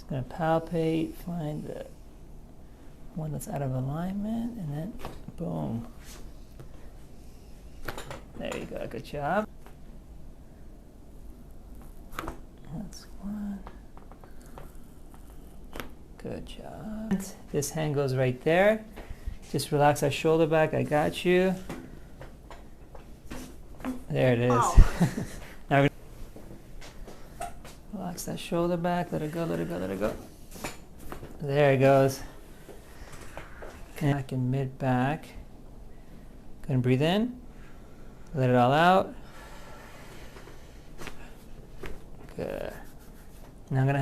Gonna palpate, find the one that's out of alignment, and then boom. There you go, good job. That's one. Good job. This hand goes right there. Just relax that shoulder back, I got you. There it is. Oh. Now we're gonna relax that shoulder back, let it go, let it go, let it go. There it goes. And back and mid back. Gonna breathe in. Let it all out. Good. Now I'm gonna